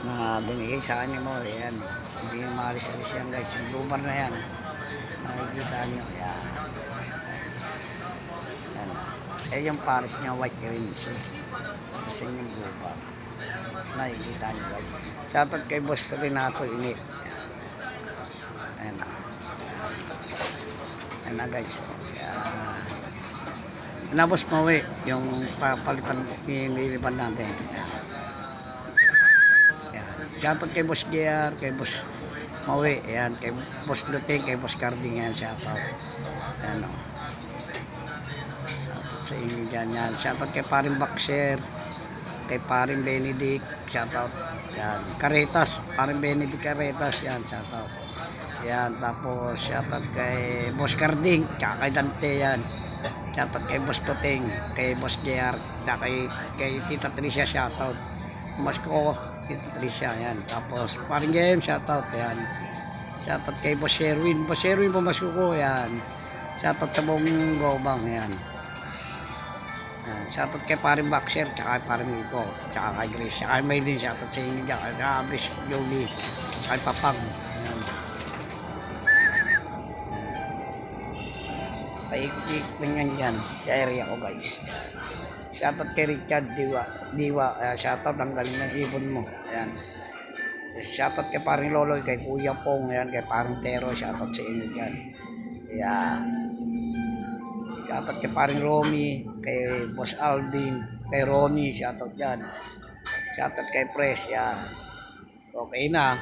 na binigay sa kanya mo. Ayan. Hindi yung maalis-alis yan guys. Yung lubar na yan. Nakikita nyo. Ayan. Ayan. Eh yung pares niya white green. Kasi yung lubar. Nakikita nyo guys. Shoutout kay Boss Renato Inip. Ayan na. Ayan na guys. Ayan. Nabos mawi yung papalipan nililipan natin. Shoutout kay Boss Gear, kay Boss Mawi, ayan, kay Boss Luting, kay Boss Carding, yan, shoutout. Ayan o. Shoutout sa inyo dyan, yan. Shoutout kay Paring Boxer, kay Paring Benedict, shoutout. Yan. Karetas, Paring Benedict Karetas, yan, shoutout. Yan, tapos shoutout kay Boss Carding, tsaka kay Dante, yan. Shoutout kay Boss Tuting, kay Boss JR, kay Tita Tricia, shoutout. Mas ko, Tita Tricia, yan. Tapos, Paring Game, shoutout, yan. Shoutout kay Boss Sherwin. Boss Sherwin, pumasok ko, yan. Shoutout sa buong Gobang, yan. Shoutout kay Paring Boxer, tsaka kay Paring Miko, tsaka kay Grace, tsaka kay Maylin, shoutout sa inyo dyan, kay Abis, Jolie, kay Papag, yan. Paikot-ikot lang yan dyan sa area ko guys. Shoutout kay Richard Diwa, shoutout, ang galing ng ibon mo. Ayan. Shoutout kay Paring Loloy, kay Kuya Pong, ayan, kay Paring Tero, shoutout sa inyo dyan. Ayan. Shoutout kay Paring Romy, kay Boss Alvin, kay Ronnie, shoutout dyan. Shoutout kay Pres, yan. Okay na.